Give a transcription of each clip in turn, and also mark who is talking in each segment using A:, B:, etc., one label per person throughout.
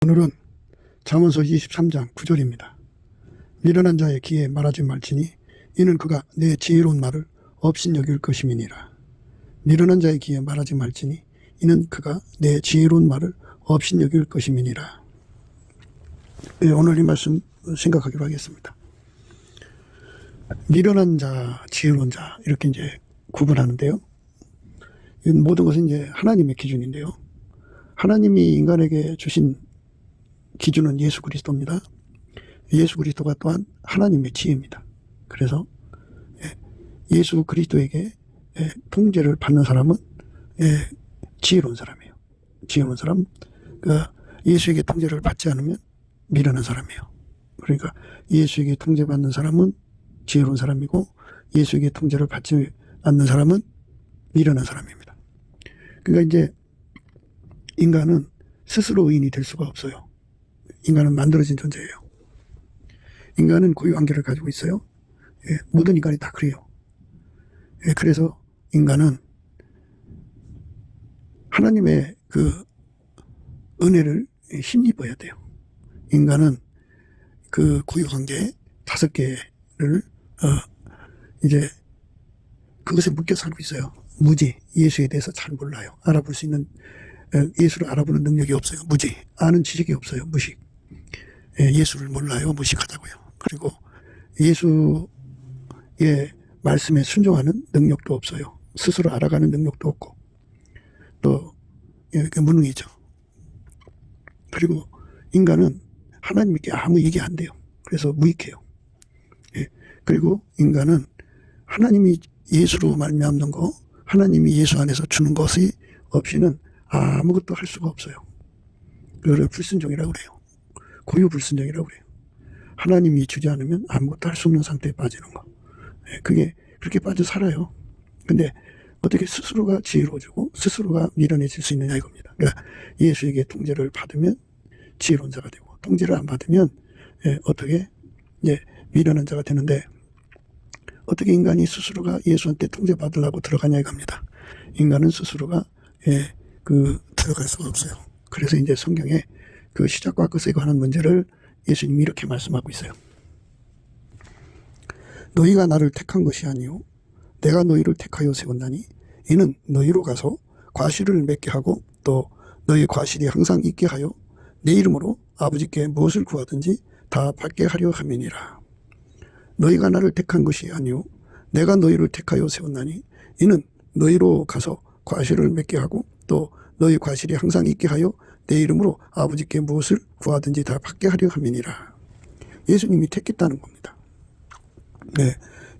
A: 오늘은 잠언서 23장 9절입니다. 미련한 자의 귀에 말하지 말지니 이는 그가 내 지혜로운 말을 업신여길 것임이니라. 미련한 자의 귀에 말하지 말지니 이는 그가 내 지혜로운 말을 업신여길 것임이니라. 오늘 이 말씀 생각하기로 하겠습니다. 미련한 자, 지혜로운 자 이렇게 이제 구분하는데요. 모든 것은 이제 하나님의 기준인데요. 하나님이 인간에게 주신 기준은 예수 그리스도입니다. 예수 그리스도가 또한 하나님의 지혜입니다. 그래서 예수 그리스도에게 통제를 받는 사람은 지혜로운 사람이에요. 지혜로운 사람, 그러니까 예수에게 통제를 받지 않으면 미련한 사람이에요. 그러니까 예수에게 통제받는 사람은 지혜로운 사람이고 예수에게 통제를 받지 않는 사람은 미련한 사람입니다. 그러니까 이제 인간은 스스로 의인이 될 수가 없어요. 인간은 만들어진 존재예요. 인간은 고유관계를 가지고 있어요. 모든 인간이 다 그래요. 그래서 인간은 하나님의 그 은혜를 힘입어야 돼요. 인간은 그 고유관계 5개를 이제 그것에 묶여 살고 있어요. 무지, 예수에 대해서 잘 몰라요. 알아볼 수 있는, 예수를 알아보는 능력이 없어요. 무지, 아는 지식이 없어요. 무식. 예수를 몰라요. 무식하다고요. 그리고 예수의 말씀에 순종하는 능력도 없어요. 스스로 알아가는 능력도 없고 또 무능이죠. 그리고 인간은 하나님께 아무 얘기 안 돼요. 그래서 무익해요. 그리고 인간은 하나님이 예수로 말미암는 거, 하나님이 예수 안에서 주는 것이 없이는 아무것도 할 수가 없어요. 그걸 불순종이라고 그래요. 고유불순종이라고 그래요. 하나님이 주지 않으면 아무것도 할 수 없는 상태에 빠지는 거. 그게 그렇게 빠져 살아요. 근데 어떻게 스스로가 지혜로워지고 스스로가 미련해질 수 있느냐 이겁니다. 그러니까 예수에게 통제를 받으면 지혜로운 자가 되고 통제를 안 받으면 어떻게 미련한 자가 되는데, 어떻게 인간이 스스로가 예수한테 통제받으려고 들어가냐 이겁니다. 인간은 스스로가 들어갈 수가 없어요. 그래서 이제 성경에 그 시작과 끝에 관한 문제를 예수님이 이렇게 말씀하고 있어요. 너희가 나를 택한 것이 아니요 내가 너희를 택하여 세웠나니 이는 너희로 가서 과실을 맺게 하고 또 너희 과실이 항상 있게 하여 내 이름으로 아버지께 무엇을 구하든지 다 받게 하려 함이니라. 너희가 나를 택한 것이 아니요 내가 너희를 택하여 세웠나니 이는 너희로 가서 과실을 맺게 하고 또 너희 과실이 항상 있게 하여 내 이름으로 아버지께 무엇을 구하든지 다 받게 하려 함이니라. 예수님이 택했다는 겁니다.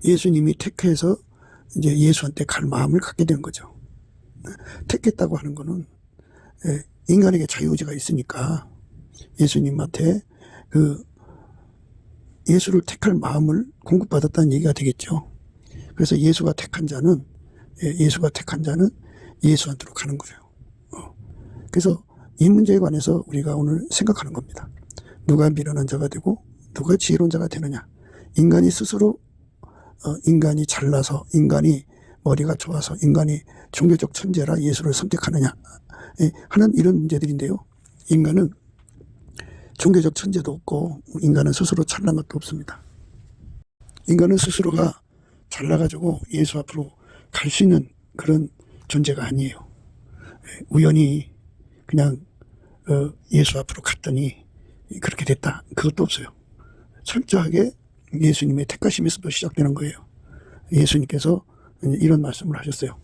A: 예수님이 택해서 이제 예수한테 갈 마음을 갖게 된 거죠. 택했다고 하는 거는 인간에게 자유의지가 있으니까 예수님한테 예수를 택할 마음을 공급받았다는 얘기가 되겠죠. 그래서 예수가 택한 자는 예수한테로 가는 거예요. 그래서 이 문제에 관해서 우리가 오늘 생각하는 겁니다. 누가 미련한 자가 되고 누가 지혜로운 자가 되느냐. 인간이 스스로 인간이 잘나서, 인간이 머리가 좋아서, 인간이 종교적 천재라 예수를 선택하느냐 하는 이런 문제들인데요. 인간은 종교적 천재도 없고 인간은 스스로 잘난 것도 없습니다. 인간은 스스로가 잘나가지고 예수 앞으로 갈 수 있는 그런 존재가 아니에요. 우연히 그냥 예수 앞으로 갔더니 그렇게 됐다, 그것도 없어요. 철저하게 예수님의 택하심에서도 시작되는 거예요. 예수님께서 이런 말씀을 하셨어요.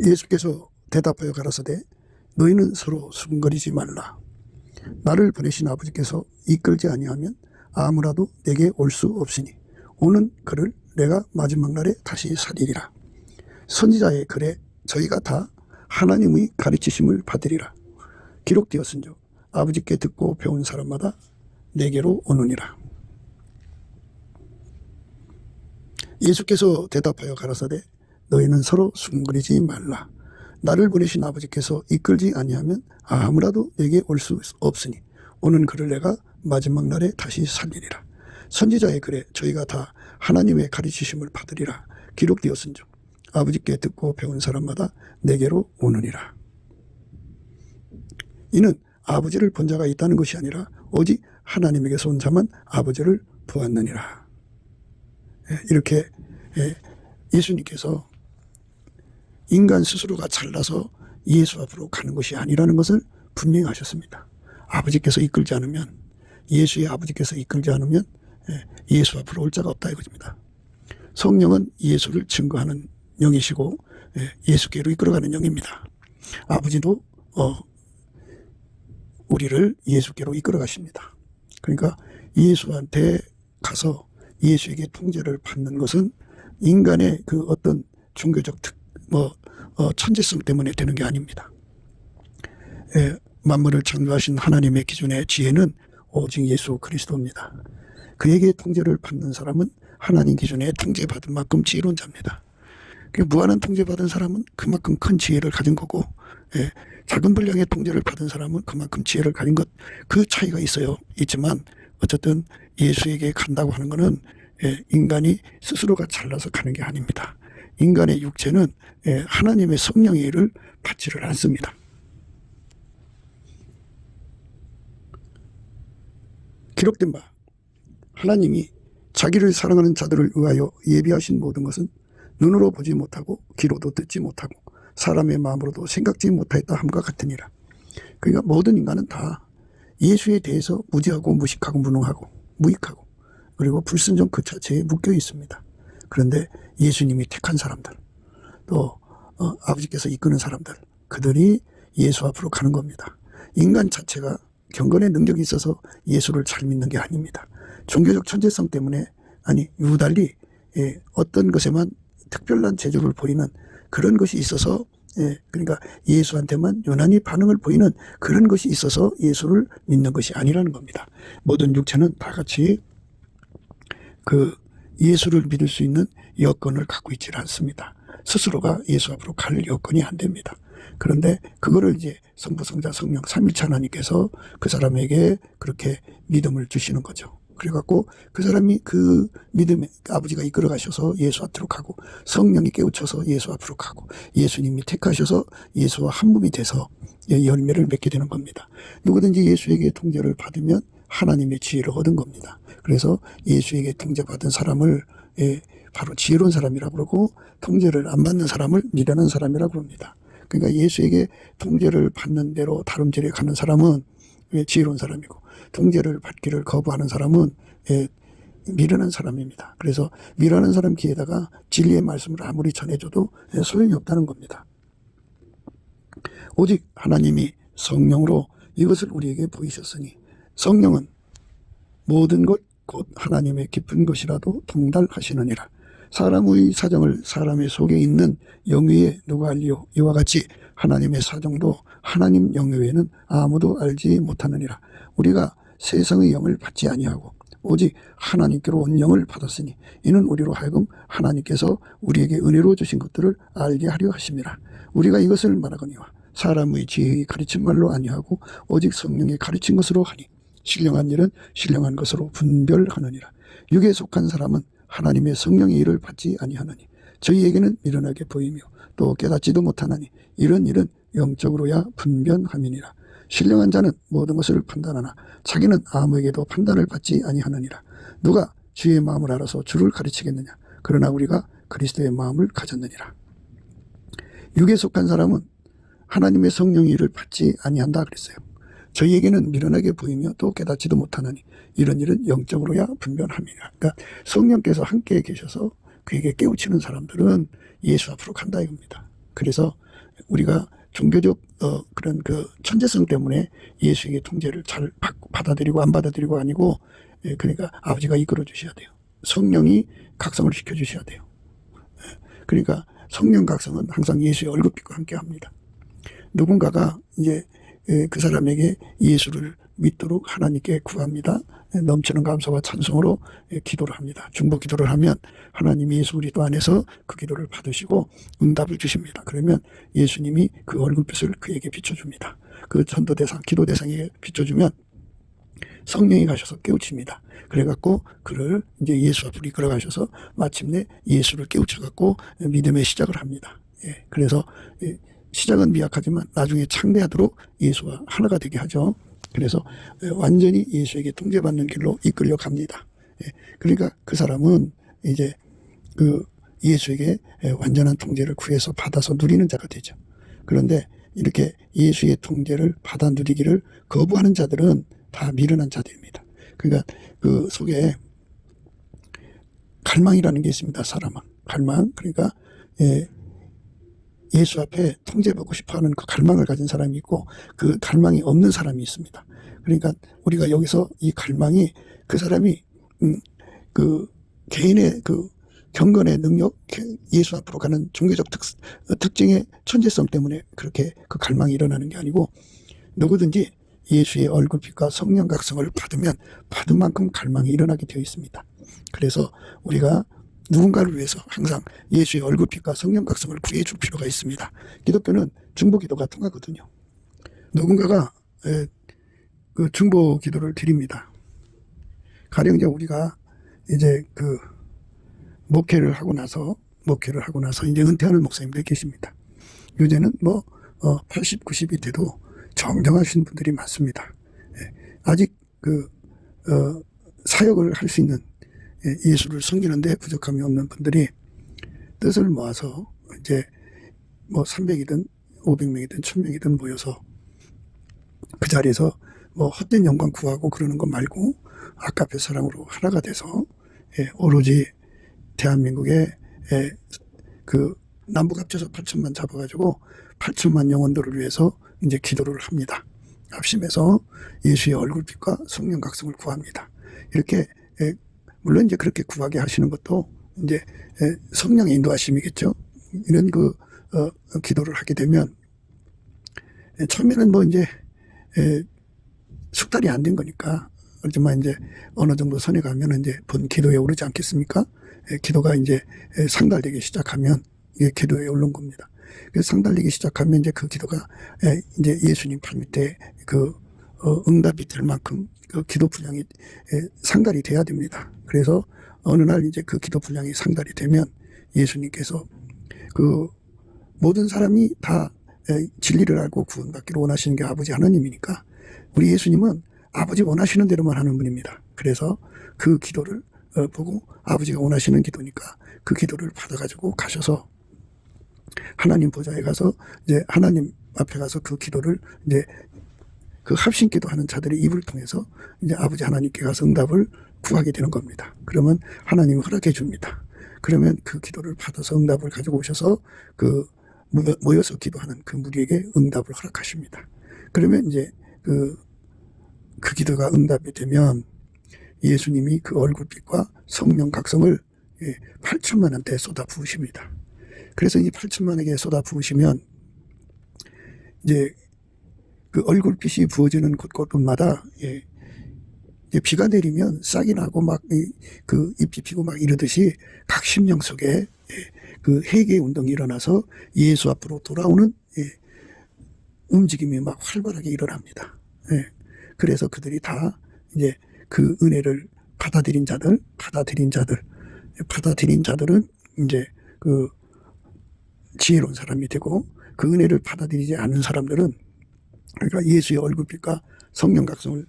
A: 예수께서 대답하여 가라사대 너희는 서로 수군거리지 말라. 나를 보내신 아버지께서 이끌지 아니하면 아무라도 내게 올 수 없으니 오는 그를 내가 마지막 날에 다시 살리리라. 선지자의 글에 저희가 다 하나님의 가르치심을 받으리라. 기록되었은즉 아버지께 듣고 배운 사람마다 내게로 오느니라. 예수께서 대답하여 가라사대 너희는 서로 수군거리지 말라. 나를 보내신 아버지께서 이끌지 아니하면 아무라도 내게 올 수 없으니 오는 그를 내가 마지막 날에 다시 살리리라. 선지자의 글에 저희가 다 하나님의 가르치심을 받으리라. 기록되었은즉 아버지께 듣고 배운 사람마다 내게로 오느니라. 이는 아버지를 본 자가 있다는 것이 아니라 오직 하나님에게서 온 자만 아버지를 보았느니라. 이렇게 예수님께서 인간 스스로가 잘나서 예수 앞으로 가는 것이 아니라는 것을 분명히 하셨습니다. 아버지께서 이끌지 않으면, 예수의 아버지께서 이끌지 않으면 예수 앞으로 올 자가 없다 이것입니다. 성령은 예수를 증거하는 영이시고 예수께로 이끌어가는 영입니다. 아버지도 우리를 예수께로 이끌어 가십니다. 그러니까 예수한테 가서 예수에게 통제를 받는 것은 인간의 그 어떤 종교적 천재성 때문에 되는 게 아닙니다. 만물을 창조하신 하나님의 기준의 지혜는 오직 예수 그리스도입니다. 그에게 통제를 받는 사람은 하나님 기준에 통제받은 만큼 지혜로운 자입니다. 무한한 통제받은 사람은 그만큼 큰 지혜를 가진 거고, 작은 분량의 통제를 받은 사람은 그만큼 지혜를 가진 것, 그 차이가 있지만 어쨌든 예수에게 간다고 하는 것은 인간이 스스로가 잘나서 가는 게 아닙니다. 인간의 육체는 하나님의 성령의 일을 받지를 않습니다. 기록된 바 하나님이 자기를 사랑하는 자들을 위하여 예비하신 모든 것은 눈으로 보지 못하고 귀로도 듣지 못하고 사람의 마음으로도 생각지 못하였다 함과 같으니라. 그러니까 모든 인간은 다 예수에 대해서 무지하고 무식하고 무능하고 무익하고 그리고 불순종 그 자체에 묶여 있습니다. 그런데 예수님이 택한 사람들, 또 아버지께서 이끄는 사람들, 그들이 예수 앞으로 가는 겁니다. 인간 자체가 경건의 능력이 있어서 예수를 잘 믿는 게 아닙니다. 종교적 천재성 때문에, 아니 유달리 어떤 것에만 특별한 재주를 보이는 그런 것이 있어서, 그러니까 예수한테만 유난히 반응을 보이는 그런 것이 있어서 예수를 믿는 것이 아니라는 겁니다. 모든 육체는 다 같이 그 예수를 믿을 수 있는 여건을 갖고 있지 않습니다. 스스로가 예수 앞으로 갈 여건이 안 됩니다. 그런데 그거를 이제 성부, 성자, 성령 삼위일체 하나님께서 그 사람에게 그렇게 믿음을 주시는 거죠. 그래갖고 그 사람이 그 믿음에 아버지가 이끌어 가셔서 예수 앞으로 가고, 성령이 깨우쳐서 예수 앞으로 가고, 예수님이 택하셔서 예수와 한 몸이 돼서 열매를 맺게 되는 겁니다. 누구든지 예수에게 통제를 받으면 하나님의 지혜를 얻은 겁니다. 그래서 예수에게 통제받은 사람을 바로 지혜로운 사람이라고 그러고, 통제를 안 받는 사람을 미련한 사람이라고 합니다. 그러니까 예수에게 통제를 받는 대로 다름질에 가는 사람은 지혜로운 사람이고, 통제를 받기를 거부하는 사람은 미련한 사람입니다. 그래서 미련한 사람 귀에다가 진리의 말씀을 아무리 전해줘도 소용이 없다는 겁니다. 오직 하나님이 성령으로 이것을 우리에게 보이셨으니, 성령은 모든 것 곧 하나님의 깊은 것이라도 통달하시느니라. 사람의 사정을 사람의 속에 있는 영위에 누가 알리요? 이와 같이 하나님의 사정도 하나님 영외에는 아무도 알지 못하느니라. 우리가 세상의 영을 받지 아니하고 오직 하나님께로 온 영을 받았으니, 이는 우리로 하여금 하나님께서 우리에게 은혜로 주신 것들을 알게 하려 하심이라. 우리가 이것을 말하거니와 사람의 지혜의 가르친 말로 아니하고 오직 성령의 가르친 것으로 하니, 신령한 일은 신령한 것으로 분별하느니라. 육에 속한 사람은 하나님의 성령의 일을 받지 아니하느니 저희에게는 미련하게 보이며 또 깨닫지도 못하나니 이런 일은 영적으로야 분변함이니라. 신령한 자는 모든 것을 판단하나 자기는 아무에게도 판단을 받지 아니하느니라. 누가 주의 마음을 알아서 주를 가르치겠느냐? 그러나 우리가 그리스도의 마음을 가졌느니라. 육에 속한 사람은 하나님의 성령의 일을 받지 아니한다 그랬어요. 저희에게는 미련하게 보이며 또 깨닫지도 못하나니 이런 일은 영적으로야 분변함이라. 그러니까 성령께서 함께 계셔서 그에게 깨우치는 사람들은 예수 앞으로 간다 이겁니다. 그래서 우리가 종교적 그런 그 천재성 때문에 예수에게 통제를 잘 받아들이고 안 받아들이고 아니고, 그러니까 아버지가 이끌어 주셔야 돼요. 성령이 각성을 시켜 주셔야 돼요. 그러니까 성령 각성은 항상 예수의 얼굴빛과 함께 합니다. 누군가가 이제 그 사람에게 예수를 믿도록 하나님께 구합니다. 넘치는 감사와 찬송으로 기도를 합니다. 중보 기도를 하면 하나님이 예수 그리스도 안에서 그 기도를 받으시고 응답을 주십니다. 그러면 예수님이 그 얼굴빛을 그에게 비춰줍니다. 그 전도 대상, 기도 대상에게 비춰주면 성령이 가셔서 깨우칩니다. 그래갖고 그를 이제 예수 앞으로 이끌어 가셔서 마침내 예수를 깨우쳐갖고 믿음의 시작을 합니다. 그래서 시작은 미약하지만 나중에 창대하도록 예수와 하나가 되게 하죠. 그래서 완전히 예수에게 통제받는 길로 이끌려 갑니다. 그러니까 그 사람은 이제 그 예수에게 완전한 통제를 구해서 받아서 누리는 자가 되죠. 그런데 이렇게 예수의 통제를 받아 누리기를 거부하는 자들은 다 미련한 자들입니다. 그러니까 그 속에 갈망이라는 게 있습니다. 사람은 갈망. 그러니까 예수 앞에 통제받고 싶어하는 그 갈망을 가진 사람이 있고 그 갈망이 없는 사람이 있습니다. 그러니까 우리가 여기서 이 갈망이 그 사람이 그 개인의 그 경건의 능력, 예수 앞으로 가는 종교적 특징의 천재성 때문에 그렇게 그 갈망이 일어나는 게 아니고 누구든지 예수의 얼굴빛과 성령 각성을 받으면 받은 만큼 갈망이 일어나게 되어 있습니다. 그래서 우리가 누군가를 위해서 항상 예수의 얼굴빛과 성령 각성을 구해줄 필요가 있습니다. 기독교는 중보기도가 통하거든요. 누군가가 그 중보기도를 드립니다. 가령 이제 우리가 이제 그 목회를 하고 나서 이제 은퇴하는 목사님들이 계십니다. 요새는 80, 90이 돼도 정정하신 분들이 많습니다. 아직 그 사역을 할 수 있는 예수를 섬기는데 부족함이 없는 분들이 뜻을 모아서 이제 300이든 500명이든 1000명이든 모여서 그 자리에서 헛된 영광 구하고 그러는 것 말고 아까페 사랑으로 하나가 돼서 오로지 대한민국의 그 남북 합쳐서 8천만 잡아가지고 8천만 영혼들을 위해서 이제 기도를 합니다. 합심해서 예수의 얼굴빛과 성령 각성을 구합니다. 이렇게 물론 이제 그렇게 구하게 하시는 것도 이제 성령의 인도하심이겠죠. 이런 그 기도를 하게 되면 처음에는 이제 숙달이 안 된 거니까 그렇지만 이제 어느 정도 선에 가면 이제 본 기도에 오르지 않겠습니까? 기도가 이제 상달되기 시작하면 이게 기도에 오른 겁니다. 그래서 상달되기 시작하면 이제 그 기도가 이제 예수님 발 밑에 그 응답이 될 만큼 그 기도 분량이 상달이 돼야 됩니다. 그래서 어느 날 이제 그 기도 분량이 상달이 되면 예수님께서 그 모든 사람이 다 진리를 알고 구원받기를 원하시는 게 아버지 하나님이니까 우리 예수님은 아버지 원하시는 대로만 하는 분입니다. 그래서 그 기도를 보고 아버지가 원하시는 기도니까 그 기도를 받아가지고 가셔서 하나님 보좌에 가서 이제 하나님 앞에 가서 그 기도를 이제 그 합심기도 하는 자들의 입을 통해서 이제 아버지 하나님께 가서 응답을 구하게 되는 겁니다. 그러면 하나님이 허락해 줍니다. 그러면 그 기도를 받아서 응답을 가지고 오셔서 그 모여서 기도하는 그 무리에게 응답을 허락하십니다. 그러면 이제 그 기도가 응답이 되면 예수님이 그 얼굴빛과 성령 각성을 8천만한테 쏟아 부으십니다. 그래서 이 8천만에게 쏟아 부으시면 이제 그 얼굴빛이 부어지는 곳곳마다 이제 비가 내리면 싹이 나고 막 그 잎이 피고 막 이러듯이 각 심령 속에 그 회개 운동이 일어나서 예수 앞으로 돌아오는 움직임이 막 활발하게 일어납니다. 그래서 그들이 다 이제 그 은혜를 받아들인 자들은 이제 그 지혜로운 사람이 되고 그 은혜를 받아들이지 않은 사람들은 그러니까 예수의 얼굴빛과 성령 각성을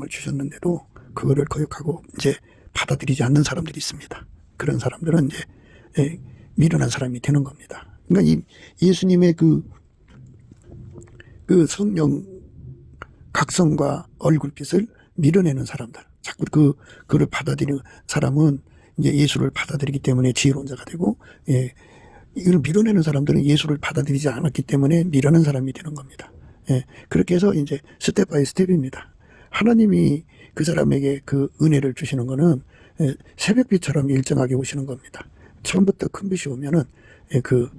A: 주셨는데도 그거를 거역하고 이제 받아들이지 않는 사람들이 있습니다. 그런 사람들은 이제 미련한 사람이 되는 겁니다. 그러니까 이 예수님의 그 성령 각성과 얼굴빛을 밀어내는 사람들, 자꾸 그를 받아들이는 사람은 이제 예수를 받아들이기 때문에 지혜로운 자가 되고, 이걸 밀어내는 사람들은 예수를 받아들이지 않았기 때문에 밀어낸 사람이 되는 겁니다. 그렇게 해서 이제 스텝 바이 스텝입니다. 하나님이 그 사람에게 그 은혜를 주시는 거는 새벽빛처럼 일정하게 오시는 겁니다. 처음부터 큰 빛이 오면은 그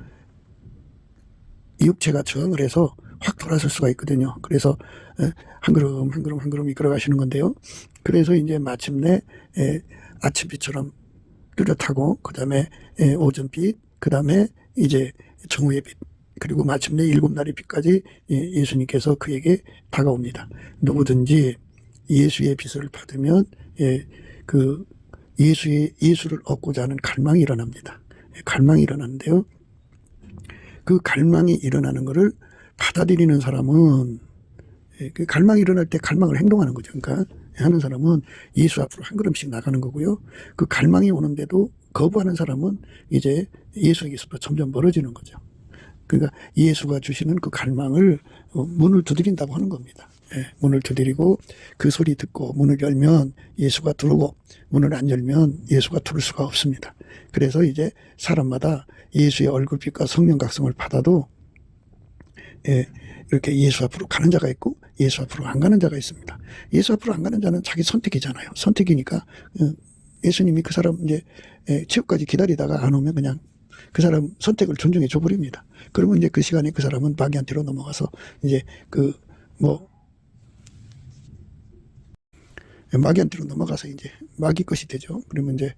A: 육체가 저항을 해서 확 돌아설 수가 있거든요. 그래서 한 걸음 이끌어 가시는 건데요. 그래서 이제 마침내 아침빛처럼 뚜렷하고 그 다음에 오전빛, 그 다음에 이제 정오의 빛, 그리고 마침내 7날의 빛까지 예수님께서 그에게 다가옵니다. 누구든지 예수의 빛을 받으면 그 예수를 얻고자 하는 갈망이 일어납니다. 갈망이 일어나는데요. 그 갈망이 일어나는 것을 받아들이는 사람은, 그 갈망이 일어날 때 갈망을 행동하는 거죠. 그러니까 하는 사람은 예수 앞으로 한 걸음씩 나가는 거고요. 그 갈망이 오는데도 거부하는 사람은 이제 예수에게서부터 점점 멀어지는 거죠. 그러니까 예수가 주시는 그 갈망을 문을 두드린다고 하는 겁니다. 문을 두드리고 그 소리 듣고 문을 열면 예수가 들어오고, 문을 안 열면 예수가 들어올 수가 없습니다. 그래서 이제 사람마다 예수의 얼굴빛과 성령 각성을 받아도 이렇게 예수 앞으로 가는 자가 있고 예수 앞으로 안 가는 자가 있습니다. 예수 앞으로 안 가는 자는 자기 선택이잖아요. 선택이니까 예수님이 그 사람 이제 최후까지 기다리다가 안 오면 그냥 그 사람 선택을 존중해 줘버립니다. 그러면 이제 그 시간에 그 사람은 마귀한테로 넘어가서 이제 마귀한테로 넘어가서 이제 마귀 것이 되죠. 그러면 이제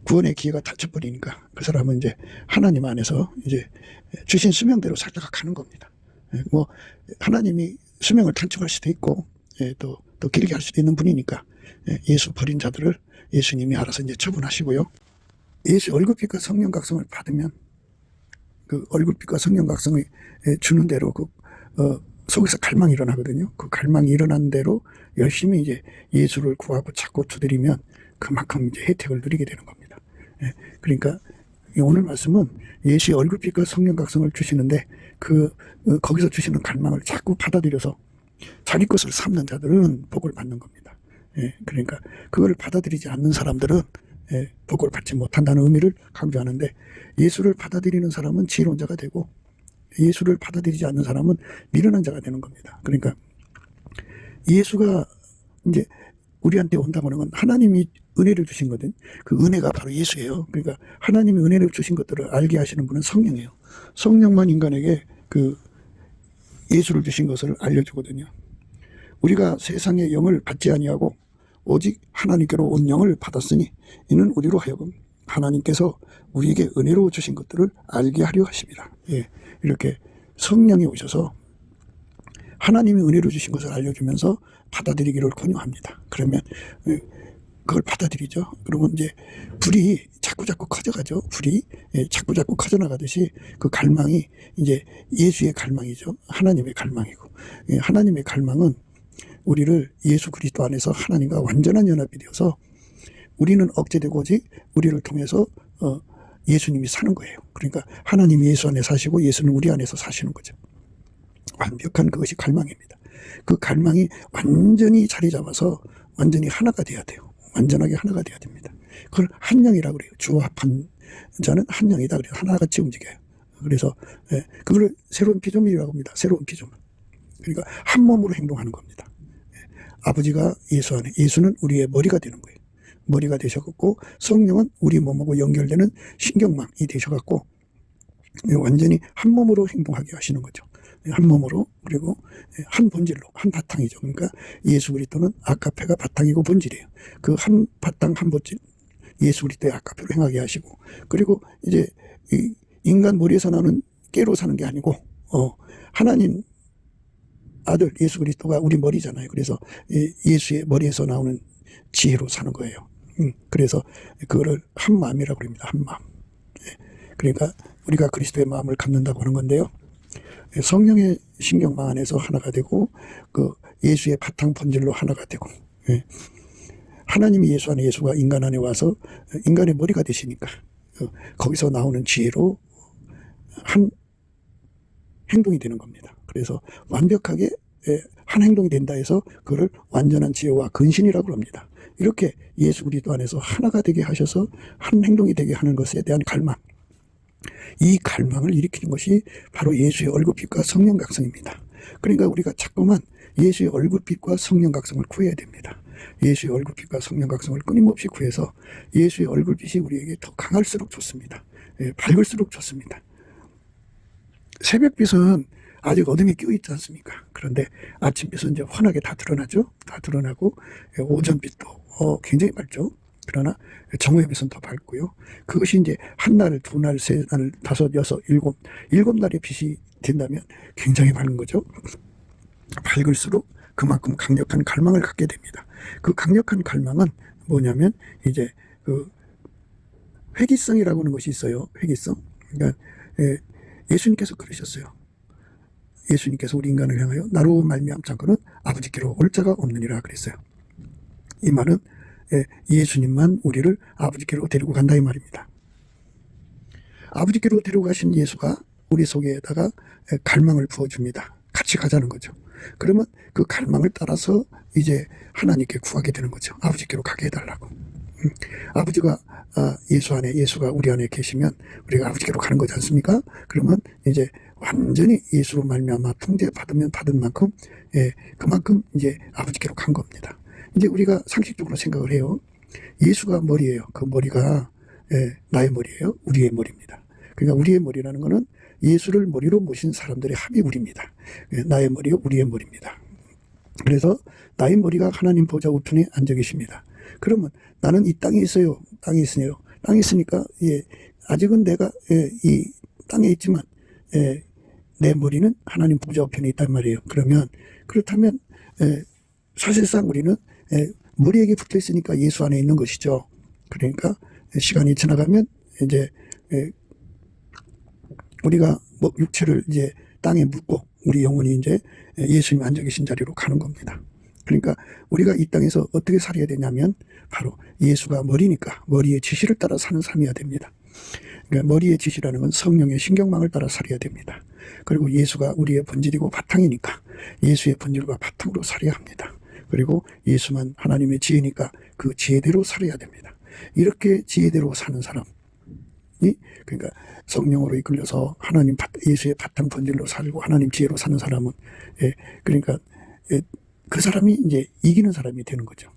A: 구원의 기회가 닫혀버리니까 그 사람은 이제 하나님 안에서 이제 주신 수명대로 살다가 가는 겁니다. 하나님이 수명을 단축할 수도 있고 또 길게 할 수도 있는 분이니까 예수 버린 자들을 예수님이 알아서 이제 처분하시고요. 예수 얼굴빛과 성령 각성을 받으면 그 얼굴빛과 성령 각성을 주는 대로 속에서 갈망이 일어나거든요. 그 갈망이 일어난 대로 열심히 이제 예수를 구하고 찾고 두드리면 그만큼 이제 혜택을 누리게 되는 겁니다. 그러니까 오늘 말씀은 예수의 얼굴빛과 성령 각성을 주시는데 거기서 주시는 갈망을 자꾸 받아들여서 자기 것을 삼는 자들은 복을 받는 겁니다. 그러니까 그걸 받아들이지 않는 사람들은 복을 받지 못한다는 의미를 강조하는데, 예수를 받아들이는 사람은 지혜로운자가 되고 예수를 받아들이지 않는 사람은 미련한 자가 되는 겁니다. 그러니까 예수가 이제 우리한테 온다고 하는 건 하나님이 은혜를 주신 거든. 그 은혜가 바로 예수예요. 그러니까 하나님이 은혜를 주신 것들을 알게 하시는 분은 성령이에요. 성령만 인간에게 그 예수를 주신 것을 알려주거든요. 우리가 세상의 영을 받지 아니하고 오직 하나님께로 온 영을 받았으니 이는 우리로 하여금 하나님께서 우리에게 은혜로 주신 것들을 알게 하려 하십니다. 이렇게 성령이 오셔서 하나님이 은혜로 주신 것을 알려주면서 받아들이기를 권유합니다. 그러면 그걸 받아들이죠. 그러면 이제 불이 자꾸자꾸 커져가죠. 불이 자꾸자꾸 커져나가듯이 그 갈망이 이제 예수의 갈망이죠. 하나님의 갈망이고, 하나님의 갈망은 우리를 예수 그리스도 안에서 하나님과 완전한 연합이 되어서 우리는 억제되고 오직 우리를 통해서 예수님이 사는 거예요. 그러니까 하나님이 예수 안에 사시고 예수는 우리 안에서 사시는 거죠. 완벽한 그것이 갈망입니다. 그 갈망이 완전히 자리 잡아서 완전히 하나가 돼야 돼요. 완전하게 하나가 돼야 됩니다. 그걸 한영이라고 그래요. 주와 합한 자는 한영이다 그래요. 하나같이 움직여요. 그래서 그걸 새로운 피조물이라고 합니다. 새로운 피조물. 그러니까 한 몸으로 행동하는 겁니다. 아버지가 예수 안에, 예수는 우리의 머리가 되는 거예요. 머리가 되셔갖고 성령은 우리 몸하고 연결되는 신경망이 되셔갖고 완전히 한 몸으로 행동하게 하시는 거죠. 한 몸으로, 그리고 한 본질로, 한 바탕이죠. 그러니까 예수 그리스도는 아카페가 바탕이고 본질이에요. 그 한 바탕 한 본질, 예수 그리스도의 아카페로 행하게 하시고, 그리고 이제 인간 머리에서 나오는 깨로 사는 게 아니고 하나님 아들 예수 그리스도가 우리 머리잖아요. 그래서 예수의 머리에서 나오는 지혜로 사는 거예요. 그래서 그거를 한 마음이라고 합니다. 한 마음. 그러니까 우리가 그리스도의 마음을 갖는다고 하는 건데요. 성령의 신경망 안에서 하나가 되고 그 예수의 바탕 본질로 하나가 되고, 하나님이 예수 안에, 예수가 인간 안에 와서 인간의 머리가 되시니까 거기서 나오는 지혜로 한 행동이 되는 겁니다. 그래서 완벽하게 한 행동이 된다 해서 그걸 완전한 지혜와 근신이라고 합니다. 이렇게 예수 그리스도 안에서 하나가 되게 하셔서 한 행동이 되게 하는 것에 대한 갈망, 이 갈망을 일으키는 것이 바로 예수의 얼굴빛과 성령 각성입니다. 그러니까 우리가 자꾸만 예수의 얼굴빛과 성령 각성을 구해야 됩니다. 예수의 얼굴빛과 성령 각성을 끊임없이 구해서 예수의 얼굴빛이 우리에게 더 강할수록 좋습니다. 밝을수록 좋습니다. 새벽빛은 아직 어둠이 껴있지 않습니까? 그런데 아침빛은 이제 환하게 다 드러나죠. 다 드러나고 오전빛도 굉장히 밝죠. 그러나 정오의 빛은 더 밝고요. 그것이 이제 한 날, 두 날, 세 날, 다섯, 여섯, 일곱 날의 빛이 된다면 굉장히 밝은 거죠. 밝을수록 그만큼 강력한 갈망을 갖게 됩니다. 그 강력한 갈망은 뭐냐면 이제 그 회기성이라고 하는 것이 있어요. 회기성. 그러니까 예수님께서 그러셨어요. 예수님께서 우리 인간을 향하여 나로 말미암지 않고는 아버지께로 올 자가 없느니라 그랬어요. 이 말은 예수님만 우리를 아버지께로 데리고 간다 이 말입니다. 아버지께로 데리고 가신 예수가 우리 속에다가 갈망을 부어줍니다. 같이 가자는 거죠. 그러면 그 갈망을 따라서 이제 하나님께 구하게 되는 거죠. 아버지께로 가게 해달라고. 아버지가 예수 안에, 예수가 우리 안에 계시면 우리가 아버지께로 가는 거지 않습니까? 그러면 이제 완전히 예수로 말미암아 통제받으면 받은 만큼 그만큼 이제 아버지께로 간 겁니다. 이제 우리가 상식적으로 생각을 해요. 예수가 머리예요. 그 머리가 나의 머리예요. 우리의 머리입니다. 그러니까 우리의 머리라는 거는 예수를 머리로 모신 사람들의 합이 우리입니다. 나의 머리요, 우리의 머리입니다. 그래서 나의 머리가 하나님 보좌 우편에 앉아 계십니다. 그러면 나는 이 땅에 있어요. 땅에 있으네요. 땅에 있으니까 아직은 내가 이 땅에 있지만 내 머리는 하나님 보좌 우편에 있단 말이에요. 그렇다면 사실상 우리는 머리에게 붙어 있으니까 예수 안에 있는 것이죠. 그러니까 시간이 지나가면 이제 우리가 뭐 육체를 이제 땅에 묻고 우리 영혼이 이제 예수님 앉아 계신 자리로 가는 겁니다. 그러니까 우리가 이 땅에서 어떻게 살아야 되냐면 바로 예수가 머리니까 머리의 지시를 따라 사는 삶이어야 됩니다. 그러니까 머리의 지시라는 건 성령의 신경망을 따라 살아야 됩니다. 그리고 예수가 우리의 본질이고 바탕이니까 예수의 본질과 바탕으로 살아야 합니다. 그리고 예수만 하나님의 지혜니까 그 지혜대로 살아야 됩니다. 이렇게 지혜대로 사는 사람이 그러니까 성령으로 이끌려서 하나님 예수의 바탕 본질로 살고 하나님 지혜로 사는 사람은 그러니까 그 사람이 이제 이기는 사람이 되는 거죠.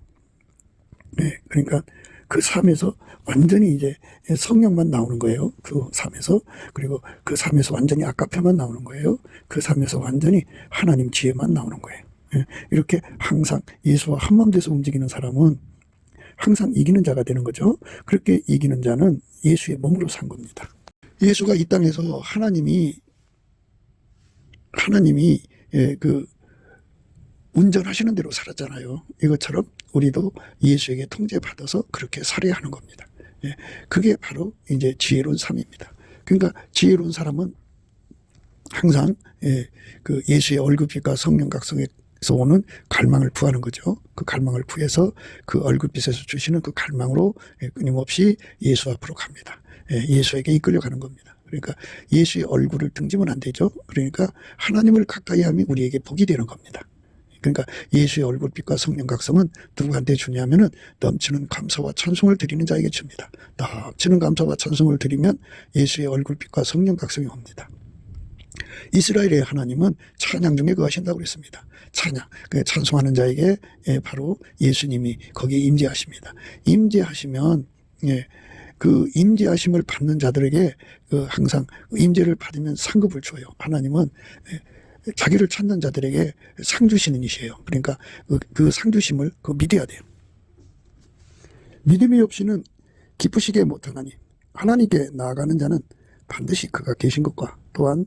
A: 그러니까 그 삶에서 완전히 이제 성령만 나오는 거예요. 그 삶에서. 그리고 그 삶에서 완전히 아까페만 나오는 거예요. 그 삶에서 완전히 하나님 지혜만 나오는 거예요. 이렇게 항상 예수와 한마음 돼서 움직이는 사람은 항상 이기는 자가 되는 거죠. 그렇게 이기는 자는 예수의 몸으로 산 겁니다. 예수가 이 땅에서 하나님이 그 운전하시는 대로 살았잖아요. 이것처럼 우리도 예수에게 통제받아서 그렇게 살아야 하는 겁니다. 그게 바로 이제 지혜로운 삶입니다. 그러니까 지혜로운 사람은 항상 그 예수의 얼굴빛과 성령 각성에서 오는 갈망을 구하는 거죠. 그 갈망을 구해서 그 얼굴빛에서 주시는 그 갈망으로 끊임없이 예수 앞으로 갑니다. 예수에게 이끌려가는 겁니다. 그러니까 예수의 얼굴을 등지면 안 되죠. 그러니까 하나님을 가까이 하면 우리에게 복이 되는 겁니다. 그러니까 예수의 얼굴빛과 성령 각성은 누구한테 주냐면은 넘치는 감사와 찬송을 드리는 자에게 줍니다. 넘치는 감사와 찬송을 드리면 예수의 얼굴빛과 성령 각성이 옵니다. 이스라엘의 하나님은 찬양 중에 거하신다고 그랬습니다. 찬송하는 자에게 바로 예수님이 거기에 임재하십니다. 임재하시면 그 임재하심을 받는 자들에게 항상 임재를 받으면 상급을 줘요. 하나님은 자기를 찾는 자들에게 상 주시는 이시에요. 그러니까 그 상 주심을 믿어야 돼요. 믿음이 없이는 기쁘시게 못하나니 하나님께 나아가는 자는 반드시 그가 계신 것과 또한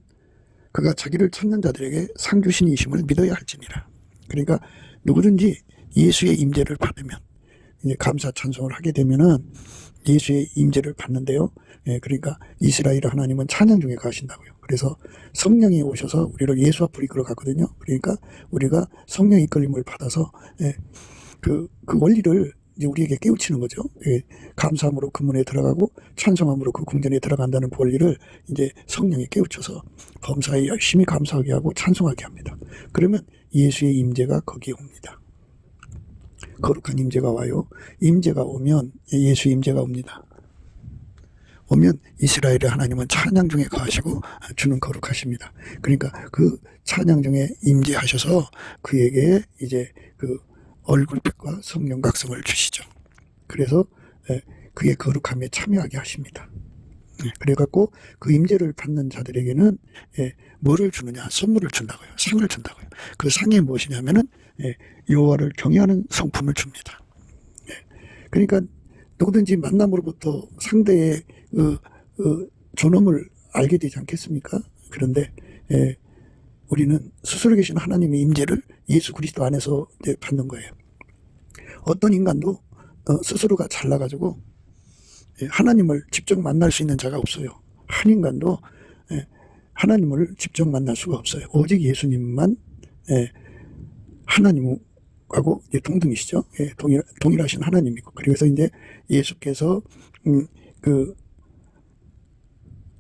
A: 그가 자기를 찾는 자들에게 상 주시는 이심을 믿어야 할지니라. 그러니까 누구든지 예수의 임재를 받으면 이제 감사 찬송을 하게 되면은 예수의 임재를 받는데요. 그러니까 이스라엘 하나님은 찬양 중에 가신다고요. 그래서 성령이 오셔서 우리를 예수 앞으로 이끌어 갔거든요. 그러니까 우리가 성령 이끌림을 받아서 그 원리를 이제 우리에게 깨우치는 거죠. 감사함으로 그 문에 들어가고 찬송함으로 그 궁전에 들어간다는 원리를 이제 성령이 깨우쳐서 범사에 열심히 감사하게 하고 찬송하게 합니다. 그러면 예수의 임재가 거기에 옵니다. 거룩한 임재가 와요. 임재가 오면 예수 임재가 옵니다. 오면 이스라엘의 하나님은 찬양 중에 거하시고 주는 거룩하십니다. 그러니까 그 찬양 중에 임재하셔서 그에게 이제 그 얼굴빛과 성령 각성을 주시죠. 그래서 그의 거룩함에 참여하게 하십니다. 그래갖고 그 임재를 받는 자들에게는 뭐를 주느냐? 선물을 준다고요. 상을 준다고요. 그 상이 무엇이냐면은 여호와를 경외하는 성품을 줍니다. 그러니까 누구든지 만남으로부터 상대의 존엄을 알게 되지 않겠습니까? 그런데 우리는 스스로 계신 하나님의 임재를 예수 그리스도 안에서 받는 거예요. 어떤 인간도 스스로가 하나님을 직접 만날 수가 없어요. 오직 예수님만 하나님하고 이제 동등이시죠. 동일하신 하나님이고, 그래서 이제 예수께서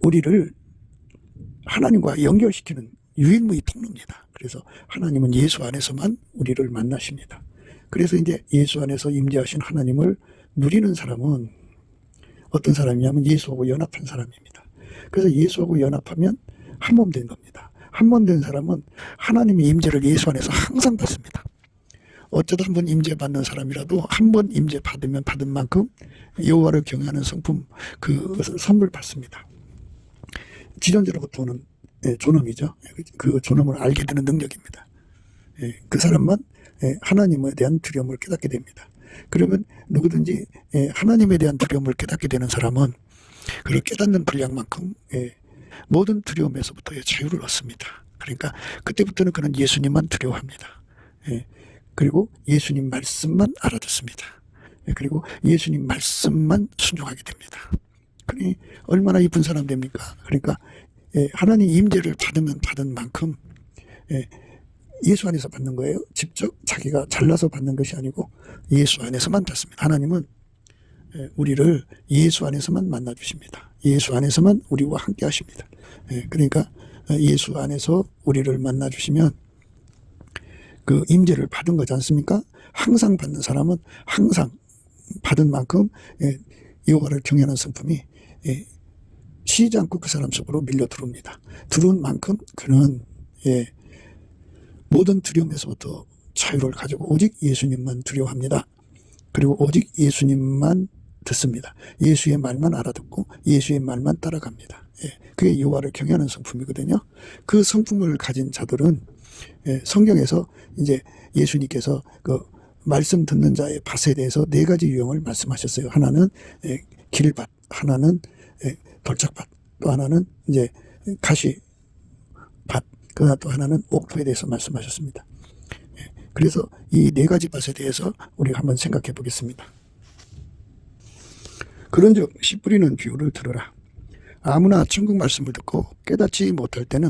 A: 우리를 하나님과 연결시키는 유일무이 통로입니다. 그래서 하나님은 예수 안에서만 우리를 만나십니다. 그래서 이제 예수 안에서 임재하신 하나님을 누리는 사람은 어떤 사람이냐면 예수하고 연합한 사람입니다. 그래서 예수하고 연합하면 한 몸 된 겁니다. 한 몸 된 사람은 하나님의 임재를 예수 안에서 항상 받습니다. 어쩌다 한 번 임재 받는 사람이라도 한 번 임재 받으면 받은 만큼 여호와를 경외하는 성품, 그 선물 받습니다. 지존재로부터 오는 존엄이죠. 그 존엄을 알게 되는 능력입니다. 그 사람만 하나님에 대한 두려움을 깨닫게 됩니다. 그러면 누구든지 하나님에 대한 두려움을 깨닫게 되는 사람은 그를 깨닫는 분량만큼 모든 두려움에서부터의 자유를 얻습니다. 그러니까 그때부터는 그는 예수님만 두려워합니다. 그리고 예수님 말씀만 알아듣습니다. 그리고 예수님 말씀만 순종하게 됩니다. 그러니 얼마나 이쁜 사람 됩니까? 그러니까 하나님 임재를 받으면 받은 만큼 예수 안에서 받는 거예요. 직접 자기가 잘나서 받는 것이 아니고 예수 안에서만 받습니다. 하나님은 우리를 예수 안에서만 만나 주십니다. 예수 안에서만 우리와 함께 하십니다. 그러니까 예수 안에서 우리를 만나 주시면 그 임재를 받은 거지 않습니까? 항상 받는 사람은 항상 받은 만큼 여호와를 경외하는 성품이 쉬지 않고 그 사람 속으로 밀려 들어옵니다. 들어온 만큼 그는 모든 두려움에서부터 자유를 가지고 오직 예수님만 두려워합니다. 그리고 오직 예수님만 듣습니다. 예수의 말만 알아듣고 예수의 말만 따라갑니다. 그게 여호와를 경외하는 성품이거든요. 그 성품을 가진 자들은 성경에서 이제 예수님께서 그 말씀 듣는 자의 밭에 대해서 네 가지 유형을 말씀하셨어요. 하나는 길밭, 하나는 돌짝밭, 또 하나는 이제 가시밭, 그러나 또 하나는 옥토에 대해서 말씀하셨습니다. 그래서 이 네 가지 밭에 대해서 우리가 한번 생각해 보겠습니다. 그런즉 씨 뿌리는 비유를 들으라. 아무나 천국 말씀을 듣고 깨닫지 못할 때는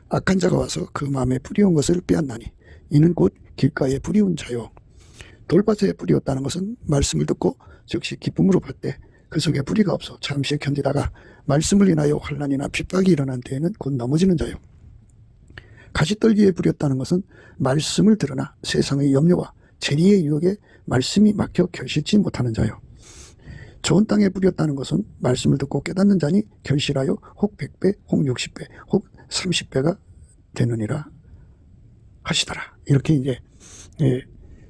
A: 악한 자가 와서 그 마음에 뿌리온 것을 빼앗나니 이는 곧 길가에 뿌리온 자요. 돌밭에 뿌리었다는 것은 말씀을 듣고 즉시 기쁨으로 받되 그 속에 뿌리가 없어 잠시 견디다가 말씀을 인하여 환난이나 핍박이 일어난 때에는 곧 넘어지는 자요. 가시떨기에 뿌렸다는 것은 말씀을 들으나 세상의 염려와 재리의 유혹에 말씀이 막혀 결실치 못하는 자요. 좋은 땅에 뿌렸다는 것은 말씀을 듣고 깨닫는 자니 결실하여 혹 100배, 혹 60배, 혹 30배가 되느니라 하시더라. 이렇게 이제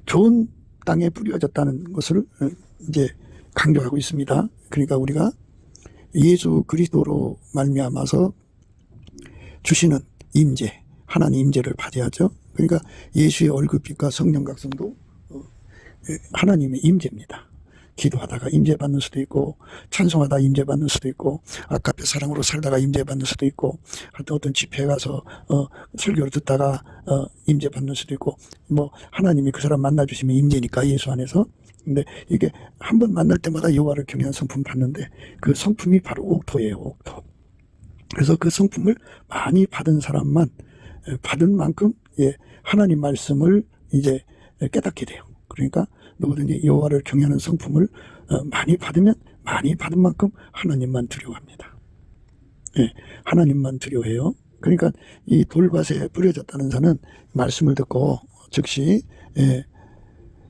A: 좋은 땅에 뿌려졌다는 것을 이제 강조하고 있습니다. 그러니까 우리가 예수 그리스도로 말미암아서 주시는 임재, 하나님 임재를 받아야죠. 그러니까 예수의 얼굴빛과 성령 각성도 하나님의 임재입니다. 기도하다가 임재받는 수도 있고, 찬송하다 임재받는 수도 있고, 아까페 사랑으로 살다가 임재받는 수도 있고, 어떤 집회에 가서 설교를 듣다가 임재받는 수도 있고, 뭐 하나님이 그 사람 만나주시면 임재니까 예수 안에서. 근데 이게 한 번 만날 때마다 여호와를 경외하는 성품 받는데 그 성품이 바로 옥토예요. 옥토. 그래서 그 성품을 많이 받은 사람만 받은 만큼 하나님 말씀을 이제 깨닫게 돼요. 그러니까 누구든지 여호와를 경외하는 성품을 많이 받으면 많이 받은 만큼 하나님만 두려워합니다. 하나님만 두려워해요. 그러니까 이 돌밭에 뿌려졌다는 자는 말씀을 듣고 즉시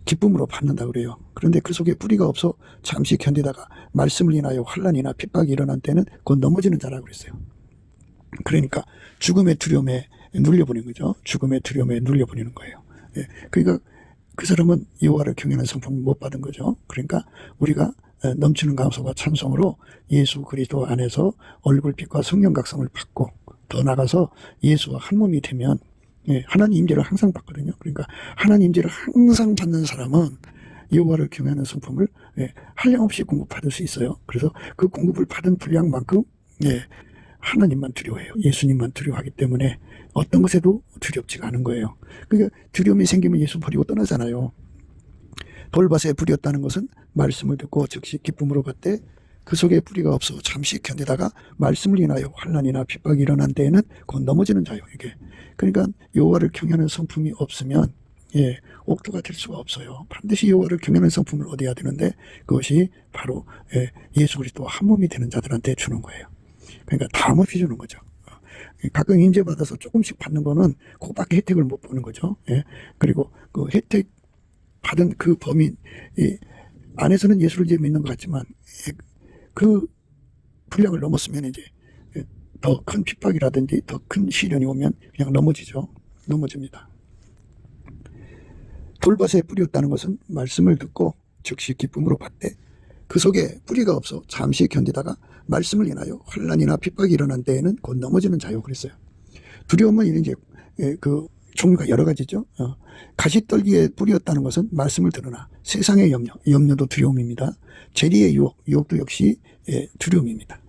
A: 기쁨으로 받는다 그래요. 그런데 그 속에 뿌리가 없어 잠시 견디다가 말씀을 인하여 환난이나 핍박이 일어난 때는 곧 넘어지는 자라고 그랬어요. 그러니까 죽음의 두려움에 눌려버리는 거죠. 죽음의 두려움에 눌려버리는 거예요. 그러니까 그 사람은 여호와를 경외하는 성품을 못 받은 거죠. 그러니까 우리가 넘치는 감사와 찬송으로 예수 그리스도 안에서 얼굴빛과 성령 각성을 받고 더 나가서 예수와 한 몸이 되면 하나님 임재를 항상 받거든요. 그러니까 하나님 임재를 항상 받는 사람은 여호와를 경외하는 성품을 한량없이 공급받을 수 있어요. 그래서 그 공급을 받은 분량만큼 하나님만 두려워해요. 예수님만 두려워하기 때문에 어떤 것에도 두렵지가 않은 거예요. 그러니까 두려움이 생기면 예수 버리고 떠나잖아요. 돌밭에 뿌렸다는 것은 말씀을 듣고 즉시 기쁨으로 받되 그 속에 뿌리가 없어 잠시 견디다가 말씀을 인하여 환난이나 핍박이 일어난 때에는 곧 넘어지는 자요. 이게 그러니까 여호와를 경외하는 성품이 없으면 옥토가 될 수가 없어요. 반드시 여호와를 경외하는 성품을 얻어야 되는데 그것이 바로 예수 그리스도와 한 몸이 되는 자들한테 주는 거예요. 그러니까 다 못해 주는 거죠. 가끔 인재받아서 조금씩 받는 거는 그밖에 혜택을 못 보는 거죠. 그리고 그 혜택 받은 그 범위 안에서는 예수를 이제 믿는 것 같지만 그 분량을 넘었으면 이제 더 큰 핍박이라든지 더 큰 시련이 오면 그냥 넘어집니다. 돌밭에 뿌렸다는 것은 말씀을 듣고 즉시 기쁨으로 받되 그 속에 뿌리가 없어 잠시 견디다가 말씀을 인하여 환난이나 핍박이 일어난 때에는 곧 넘어지는 자요. 그랬어요. 두려움은 이제 그 종류가 여러 가지죠. 가시떨기에 뿌렸다는 것은 말씀을 들으나 세상의 염려도 두려움입니다. 재리의 유혹도 역시 두려움입니다.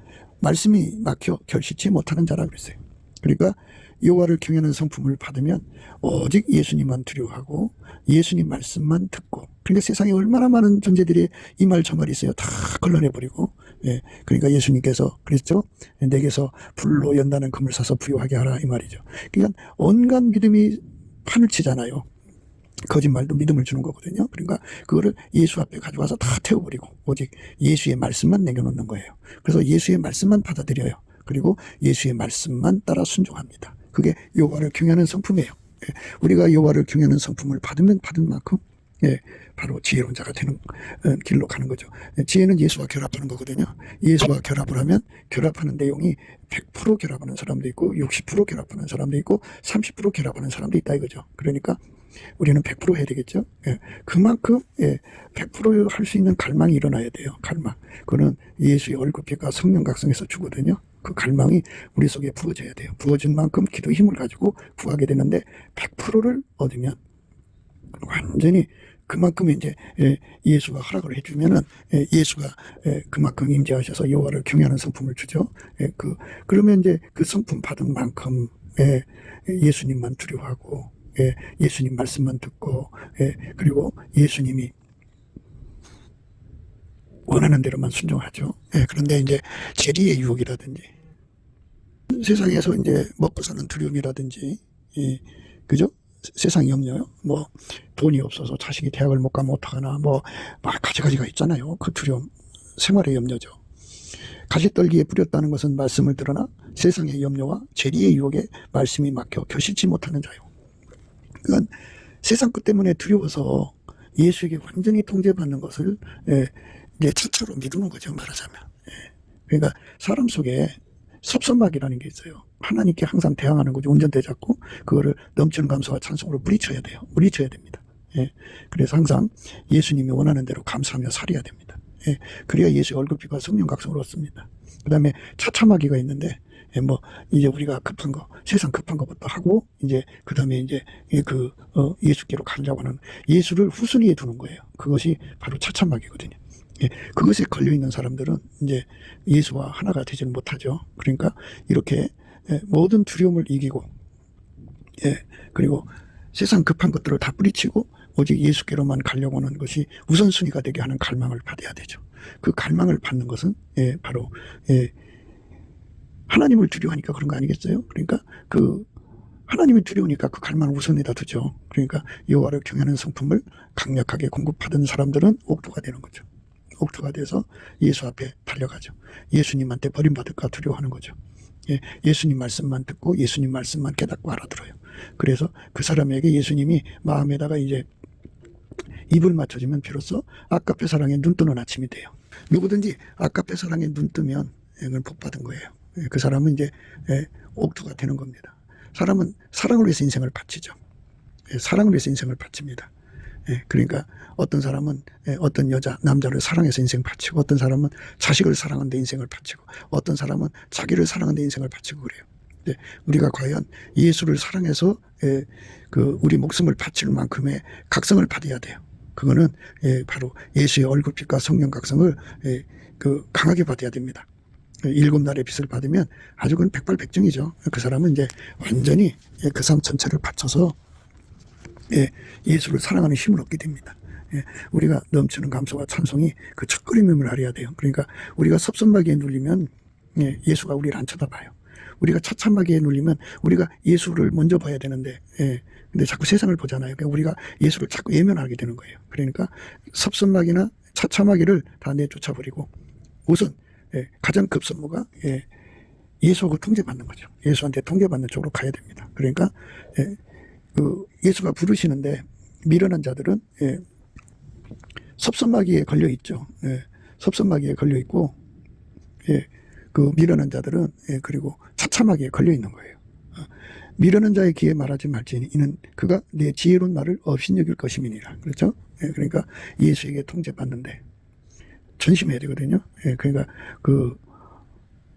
A: 말씀이 막혀 결실치 못하는 자라 그랬어요. 그러니까 여호와를 경외하는 성품을 받으면 오직 예수님만 두려워하고 예수님 말씀만 듣고, 그러니까 세상에 얼마나 많은 존재들이 이 말 저 말이 있어요. 다 걸러내버리고, 그러니까 예수님께서 그랬죠. 내게서 불로 연다는 금을 사서 부유하게 하라 이 말이죠. 그러니까 온갖 믿음이 판을 치잖아요. 거짓말도 믿음을 주는 거거든요. 그러니까 그거를 예수 앞에 가져와서 다 태워버리고 오직 예수의 말씀만 남겨놓는 거예요. 그래서 예수의 말씀만 받아들여요. 그리고 예수의 말씀만 따라 순종합니다. 그게 여호와를 경외하는 성품이에요. 우리가 여호와를 경외하는 성품을 받으면 받은 만큼 바로 지혜로운 자가 되는 길로 가는 거죠. 지혜는 예수와 결합하는 거거든요. 예수와 결합을 하면 결합하는 내용이 100% 결합하는 사람도 있고 60% 결합하는 사람도 있고 30% 결합하는 사람도 있다 이거죠. 그러니까 우리는 100% 해야 되겠죠. 그만큼 100% 할 수 있는 갈망이 일어나야 돼요. 갈망. 그거는 예수의 얼굴빛과 성령 각성에서 주거든요. 그 갈망이 우리 속에 부어져야 돼요. 부어진 만큼 기도 힘을 가지고 구하게 되는데 100%를 얻으면 완전히 그만큼 이제 예수가 허락을 해주면은 예수가 그만큼 임재하셔서 여호와를 경외하는 성품을 주죠. 그러면 이제 그 성품 받은 만큼 예수님만 두려워하고 예수님 말씀만 듣고 그리고 예수님이 원하는 대로만 순종하죠. 그런데 이제 재리의 유혹이라든지 세상에서 이제 먹고 사는 두려움이라든지 그죠? 세상 염려요. 뭐 돈이 없어서 자식이 대학을 못 가면 어떡하나 뭐 가지가지가 있잖아요. 그 두려움 생활의 염려죠. 가시떨기에 뿌렸다는 것은 말씀을 들으나 세상의 염려와 재리의 유혹에 말씀이 막혀 겨실지 못하는 자요. 그러니까 세상 것 때문에 두려워서 예수에게 완전히 통제받는 것을 이제 차차로 미루는 거죠. 말하자면. 그러니까 사람 속에 섭섭막이라는 게 있어요. 하나님께 항상 대항하는 거죠. 운전대 잡고 그거를 넘치는 감사와 찬송으로 물리쳐야 돼요. 물리쳐야 됩니다. 그래서 항상 예수님이 원하는 대로 감사하며 살아야 됩니다. 그래야 예수의 얼굴빛과 성령 각성을 얻습니다. 그 다음에 차차마귀가 있는데 뭐 이제 우리가 급한 거 세상 급한 것부터 하고 이제 그 다음에 이제 예수께로 가려고 하는 예수를 후순위에 두는 거예요. 그것이 바로 차차마귀거든요. 그것에 걸려있는 사람들은 이제 예수와 하나가 되지는 못하죠. 그러니까 이렇게 모든 두려움을 이기고 그리고 세상 급한 것들을 다 뿌리치고 오직 예수께로만 가려고 하는 것이 우선순위가 되게 하는 갈망을 받아야 되죠. 그 갈망을 받는 것은 바로 하나님을 두려워하니까 그런 거 아니겠어요? 그러니까 그 하나님이 두려우니까 그 갈망을 우선에다 두죠. 그러니까 여호와를 경외하는 성품을 강력하게 공급받은 사람들은 옥토가 되는 거죠. 옥토가 돼서 예수 앞에 달려가죠. 예수님한테 버림받을까 두려워하는 거죠. 예수님 말씀만 듣고 예수님 말씀만 깨닫고 알아들어요. 그래서 그 사람에게 예수님이 마음에다가 이제 입을 맞춰주면 비로소 아까페 사랑에 눈 뜨는 아침이 돼요. 누구든지 아까페 사랑에 눈 뜨면 그걸 복 받은 거예요. 그 사람은 이제 옥토가 되는 겁니다. 사람은 사랑을 위해서 인생을 바치죠. 사랑을 위해서 인생을 바칩니다. 그러니까 어떤 사람은 어떤 남자를 사랑해서 인생 바치고 어떤 사람은 자식을 사랑하는 데 인생을 바치고 어떤 사람은 자기를 사랑하는 데 인생을 바치고 그래요. 우리가 과연 예수를 사랑해서 우리 목숨을 바칠 만큼의 각성을 받아야 돼요. 그거는 바로 예수의 얼굴빛과 성령 각성을 강하게 받아야 됩니다. 7날의 빛을 받으면 아주 그건 백발백중이죠. 그 사람은 이제 완전히 그 삶 전체를 바쳐서 예수를 사랑하는 힘을 얻게 됩니다. 예, 우리가 넘치는 감사와 찬송이 그 첫걸음임을 알아야 돼요. 그러니까 우리가 섭섭하게 눌리면 예, 예수가 우리를 안 쳐다봐요. 우리가 처참하게 눌리면 우리가 예수를 먼저 봐야 되는데, 예, 근데 자꾸 세상을 보잖아요. 그러니까 우리가 예수를 자꾸 예면하게 되는 거예요. 그러니까 섭섭하기나 처참하기를 다 내쫓아버리고 우선 예, 가장 급선무가 예, 예수하고 통제받는 거죠. 예수한테 통제받는 쪽으로 가야 됩니다. 그러니까 예, 예수가 부르시는데 미련한 자들은 예, 섭섭마귀에 걸려 있죠. 예, 섭섭마귀에 걸려 있고 예, 그 미련한 자들은 예, 그리고 처참하게 걸려 있는 거예요. 미련한 자의 귀에 말하지 말지니 이는 그가 내 지혜로운 말을 업신여길 것임이니라. 그렇죠? 예, 그러니까 예수에게 통제받는데 전심해야 되거든요. 예, 그러니까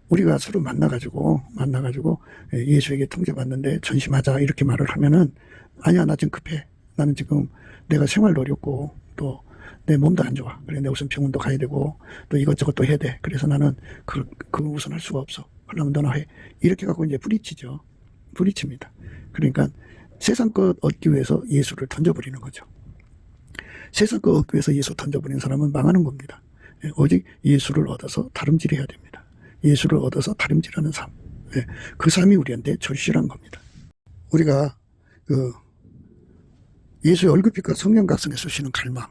A: 우리가 서로 만나가지고 예, 예수에게 통제받는데 전심하자 이렇게 말을 하면은 아니야 나 지금 급해. 나는 지금 내가 생활도 어렵고 또 내 몸도 안 좋아. 그래 내가 우선 병원도 가야 되고 또 이것저것 또 해야 돼. 그래서 나는 그걸 우선 할 수가 없어. 그러면 너나 해. 이렇게 갖고 이제 부딪히죠. 부딪힙니다. 그러니까 세상 것 얻기 위해서 예수를 던져버리는 거죠. 세상 것 얻기 위해서 예수 던져버리는 사람은 망하는 겁니다. 예, 오직 예수를 얻어서 다름질해야 됩니다. 예수를 얻어서 다름질하는 삶. 예, 그 삶이 우리한테 절실한 겁니다. 우리가 예수의 얼굴빛과 성령 각성에 쑤시는 갈망,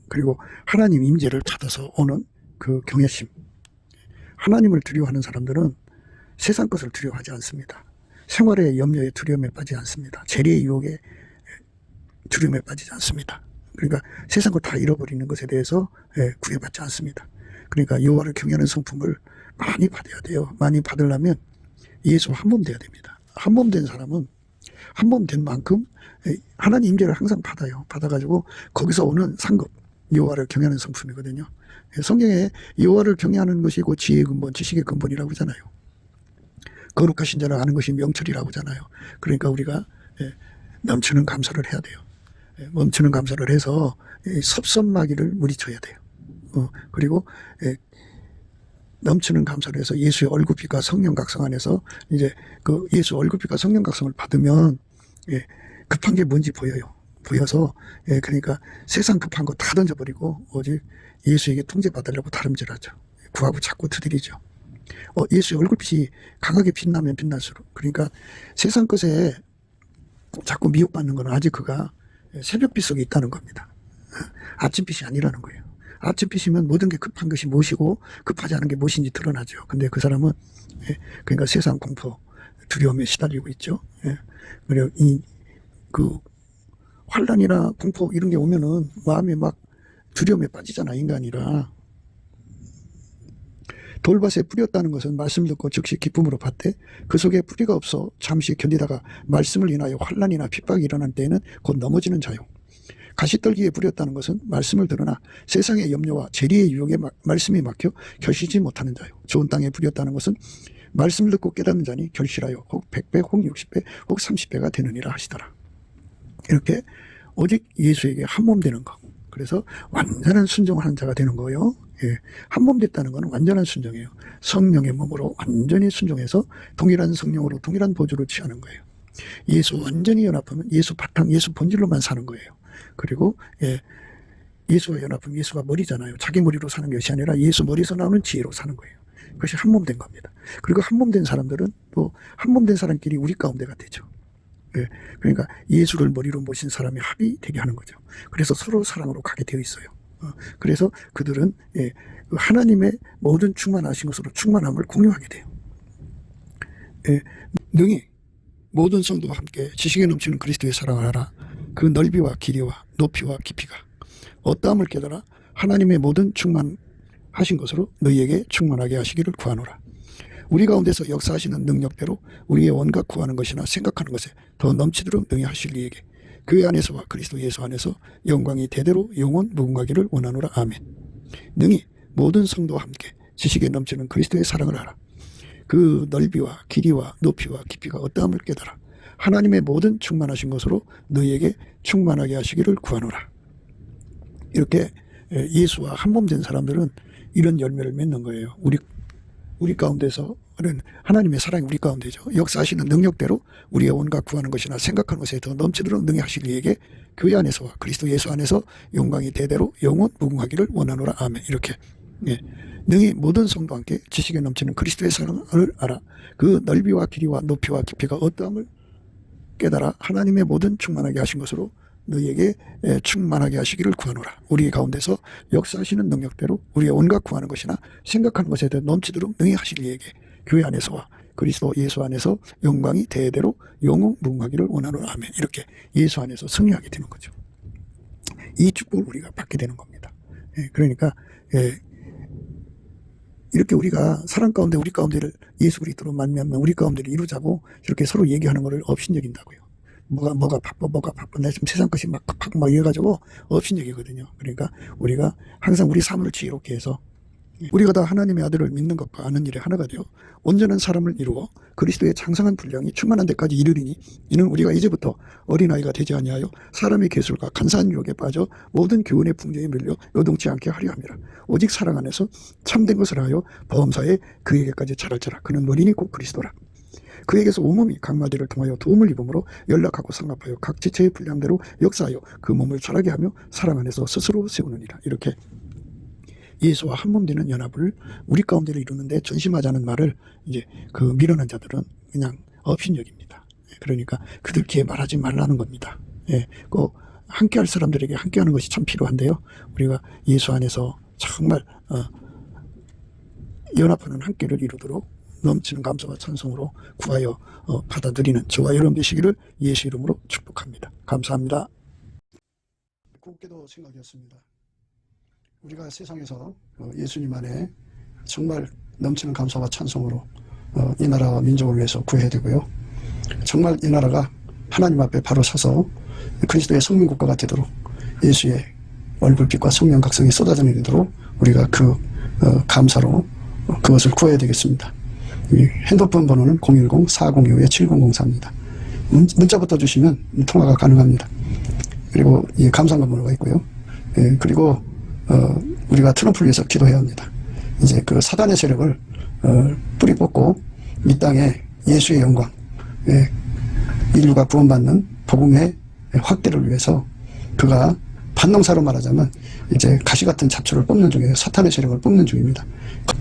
A: 그리고 하나님 임재를 받아서 오는 그 경외심. 하나님을 두려워하는 사람들은 세상 것을 두려워하지 않습니다. 생활의 염려에 두려움에 빠지지 않습니다. 재리의 유혹에 두려움에 빠지지 않습니다. 그러니까 세상 걸 다 잃어버리는 것에 대해서 구애받지 않습니다. 그러니까 여호와를 경외하는 성품을 많이 받아야 돼요. 많이 받으려면 예수와 한 몸 돼야 됩니다. 한 몸 된 사람은 한 몸 된 만큼 하나님 임재를 항상 받아요. 받아가지고 거기서 오는 상급, 여호와를 경외하는 성품이거든요. 성경에 여호와를 경외하는 것이 곧 지혜의 근본, 지식의 근본이라고 하잖아요. 거룩하신 자를 아는 것이 명철이라고 하잖아요. 그러니까 우리가 넘치는 감사를 해야 돼요. 멈추는 감사를 해서 섭섭마귀를 물리쳐야 돼요. 그리고 넘치는 감사를 해서 예수의 얼굴빛과 성령 각성 안에서 이제 그 예수 얼굴빛과 성령 각성을 받으면 급한 게 뭔지 보여요. 보여서 그러니까 세상 급한 거 다 던져버리고 오직 예수에게 통제받으려고 다름질하죠. 구하고 자꾸 두드리죠. 예수의 얼굴빛이 강하게 빛나면 빛날수록, 그러니까 세상 것에 자꾸 미혹받는 건 아직 그가 새벽빛 속에 있다는 겁니다. 아침빛이 아니라는 거예요. 아침빛이면 모든 게 급한 것이 무엇이고 급하지 않은 게 무엇인지 드러나죠. 근데 그 사람은 그러니까 세상 공포, 두려움에 시달리고 있죠. 그리고 그 환란이나 공포 이런 게 오면은 마음이 막 두려움에 빠지잖아, 인간이라. 돌밭에 뿌렸다는 것은 말씀 듣고 즉시 기쁨으로 받되 그 속에 뿌리가 없어 잠시 견디다가 말씀을 인하여 환란이나 핍박이 일어날 때에는 곧 넘어지는 자요. 가시떨기에 뿌렸다는 것은 말씀을 들으나 세상의 염려와 재리의 유혹에 말씀이 막혀 결실지 못하는 자요. 좋은 땅에 뿌렸다는 것은 말씀을 듣고 깨닫는 자니 결실하여 혹 100배, 혹 60배, 혹 30배가 되느니라 하시더라. 이렇게 오직 예수에게 한몸 되는 거. 그래서 완전한 순종하는 자가 되는 거예요. 한몸 됐다는 것은 완전한 순종이에요. 성령의 몸으로 완전히 순종해서 동일한 성령으로 동일한 보조를 취하는 거예요. 예수 완전히 연합하면 예수 바탕, 예수 본질로만 사는 거예요. 그리고 예수와 연합하면 예수가 머리잖아요. 자기 머리로 사는 것이 아니라 예수 머리에서 나오는 지혜로 사는 거예요. 그것이 한몸 된 겁니다. 그리고 한몸 된 사람들은 또 한몸 된 사람끼리 우리 가운데가 되죠. 그러니까 예수를 머리로 모신 사람이 합이 되게 하는 거죠. 그래서 서로 사랑으로 가게 되어 있어요. 그래서 그들은 하나님의 모든 충만하신 것으로 충만함을 공유하게 돼요. 능히 모든 성도와 함께 지식에 넘치는 그리스도의 사랑을 알아 그 넓이와 길이와 높이와 깊이가 어떠함을 깨달아 하나님의 모든 충만하신 것으로 너희에게 충만하게 하시기를 구하노라. 우리 가운데서 역사하시는 능력대로 우리의 온갖 구하는 것이나 생각하는 것에 더 넘치도록 능히 하실 이에게 그 안에서와 그리스도 예수 안에서 영광이 대대로 영원 무궁하기를 원하노라. 아멘. 능히 모든 성도와 함께 지식에 넘치는 그리스도의 사랑을 알아 그 넓이와 길이와 높이와 깊이가 어떠함을 깨달아 하나님의 모든 충만하신 것으로 너희에게 충만하게 하시기를 구하노라. 이렇게 예수와 한몸 된 사람들은 이런 열매를 맺는 거예요. 우리 우리 가운데서 하나님의 사랑이 우리 가운데죠. 역사하시는 능력대로 우리의 온갖 구하는 것이나 생각하는 것에 더 넘치도록 능히 하실 이에게 교회 안에서와 그리스도 예수 안에서 영광이 대대로 영원 무궁하기를 원하노라. 아멘. 이렇게 능히 모든 성도와 함께 지식에 넘치는 그리스도의 사랑을 알아 그 넓이와 길이와 높이와 깊이가 어떠함을 깨달아 하나님의 모든 충만하게 하신 것으로 너희에게 충만하게 하시기를 구하노라. 우리 가운데서 역사하시는 능력대로 우리의 온갖 구하는 것이나 생각하는 것에 대해 넘치도록 능히 하실 이에게 교회 안에서와 그리스도 예수 안에서 영광이 대대로 영원 무궁하기를 원하노라. 아멘. 이렇게 예수 안에서 승리하게 되는 거죠. 이 축복을 우리가 받게 되는 겁니다. 그러니까 이렇게 우리가 사랑 가운데 우리 가운데를 예수 그리스도로 만나면 우리 가운데를 이루자고 이렇게 서로 얘기하는 것을 업신여긴다고요. 뭐가 바빠 나 지금 세상 것이 막 급하고 막 이래가지고 업신여기거든요. 그러니까 우리가 항상 우리 삶을 지혜롭게 해서 우리가 다 하나님의 아들을 믿는 것과 아는 일에 하나가 되어 온전한 사람을 이루어 그리스도의 장성한 분량이 충만한 데까지 이르리니 이는 우리가 이제부터 어린아이가 되지 아니하여 사람의 계술과 간사한 유혹에 빠져 모든 교훈의 풍조에 밀려 요동치 않게 하려 함이라. 오직 사랑 안에서 참된 것을 하여 범사에 그에게까지 자랄지라. 그는 어린이 곧 그리스도라. 그에게서 온몸이 각 마디를 통하여 도움을 입음으로 연락하고 상합하여 각 지체의 분량대로 역사하여 그 몸을 자라게 하며 사랑 안에서 스스로 세우느니라. 이렇게 예수와 한 몸 되는 연합을 우리 가운데를 이루는데 전심하자는 말을 이제 그 미련한 자들은 그냥 업신여깁니다. 그러니까 그들 귀에 말하지 말라는 겁니다. 그 함께 할 사람들에게 함께 하는 것이 참 필요한데요. 우리가 예수 안에서 정말 연합하는 함께를 이루도록 넘치는 감사와 찬송으로 구하여 받아들이는 저와 여러분 되시기를 예수 이름으로 축복합니다. 감사합니다. 곱게도 생각이었습니다. 우리가 세상에서 예수님 안에 정말 넘치는 감사와 찬송으로 이 나라와 민족을 위해서 구해야 되고요. 정말 이 나라가 하나님 앞에 바로 서서 그리스도의 성민국가가 되도록 예수의 얼굴빛과 성령 각성이 쏟아져 내리도록 우리가 그 감사로 그것을 구해야 되겠습니다. 핸드폰 번호는 010-4025-7004입니다. 문자부터 주시면 통화가 가능합니다. 그리고 이 감사한 번호가 있고요. 그리고 우리가 트럼프를 위해서 기도해야 합니다. 이제 그 사단의 세력을 뿌리 뽑고 이 땅에 예수의 영광, 인류가 구원받는 복음의 확대를 위해서 그가 반농사로 말하자면 이제 가시 같은 잡초를 뽑는 중이에요. 사탄의 세력을 뽑는 중입니다.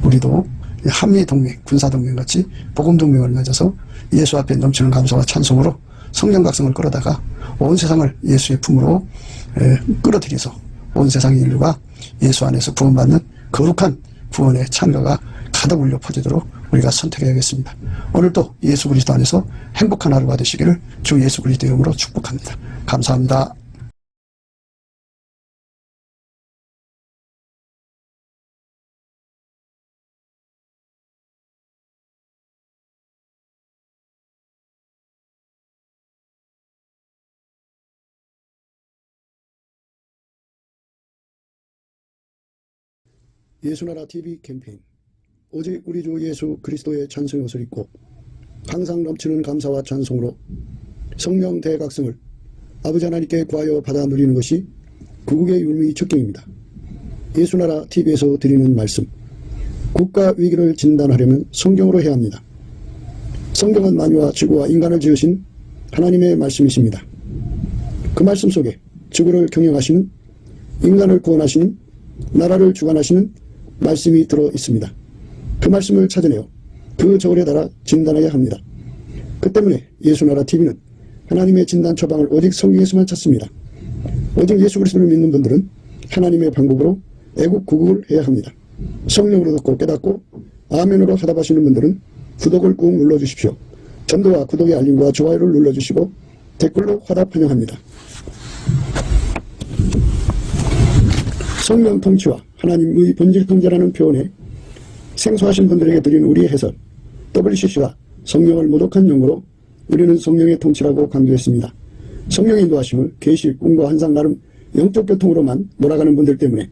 A: 우리도 한미 동맹, 군사 동맹 같이 복음 동맹을 맺어서 예수 앞에 넘치는 감사와 찬송으로 성령 각성을 끌어다가 온 세상을 예수의 품으로 끌어들여서 온 세상의 인류가 예수 안에서 구원받는 거룩한 구원의 찬가가 가득 울려 퍼지도록 우리가 선택해야겠습니다. 오늘도 예수 그리스도 안에서 행복한 하루가 되시기를 주 예수 그리스도 이름으로 축복합니다. 감사합니다. 예수나라 TV 캠페인 오직 우리 주 예수 그리스도의 찬송의 옷을 입고 항상 넘치는 감사와 찬송으로 성령 대각성을 아버지 하나님께 구하여 받아 누리는 것이 구국의 율무의 척경입니다. 예수나라 TV에서 드리는 말씀, 국가 위기를 진단하려면 성경으로 해야 합니다. 성경은 만유와 지구와 인간을 지으신 하나님의 말씀이십니다. 그 말씀 속에 지구를 경영하시는, 인간을 구원하시는, 나라를 주관하시는 말씀이 들어 있습니다. 그 말씀을 찾아내어 그 저울에 달아 진단해야 합니다. 그 때문에 예수나라 TV는 하나님의 진단 처방을 오직 성경에서만 찾습니다. 오직 예수 그리스도를 믿는 분들은 하나님의 방법으로 애국 구국을 해야 합니다. 성령으로 듣고 깨닫고 아멘으로 화답하시는 분들은 구독을 꾹 눌러주십시오. 전도와 구독의 알림과 좋아요를 눌러주시고 댓글로 화답 환영합니다. 성령 통치와 하나님의 본질 통제라는 표현에 생소하신 분들에게 드리는 우리의 해설, WCC가 성령을 모독한 용어로 우리는 성령의 통치라고 강조했습니다. 성령의 인도하심을 계시, 꿈과 환상 나름 영적 교통으로만 몰아가는 분들 때문에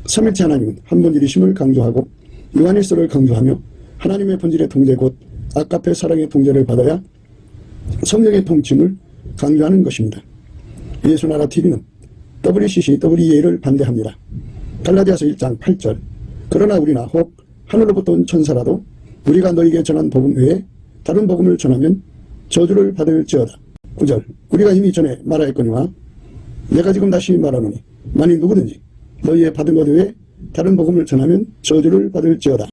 A: 삼일체 하나님은 한 본질이심을 강조하고 요한일서를 강조하며 하나님의 본질의 통제 곧 아까페 사랑의 통제를 받아야 성령의 통치를 강조하는 것입니다. 예수나라 TV는 WCC, WEA를 반대합니다. 갈라디아서 1장 8절 그러나 우리나 혹 하늘로부터 온 천사라도 우리가 너에게 전한 복음 외에 다른 복음을 전하면 저주를 받을지어다. 9절 우리가 이미 전에 말하였거니와 내가 지금 다시 말하노니 만일 누구든지 너희의 받은 것 외에 다른 복음을 전하면 저주를 받을지어다.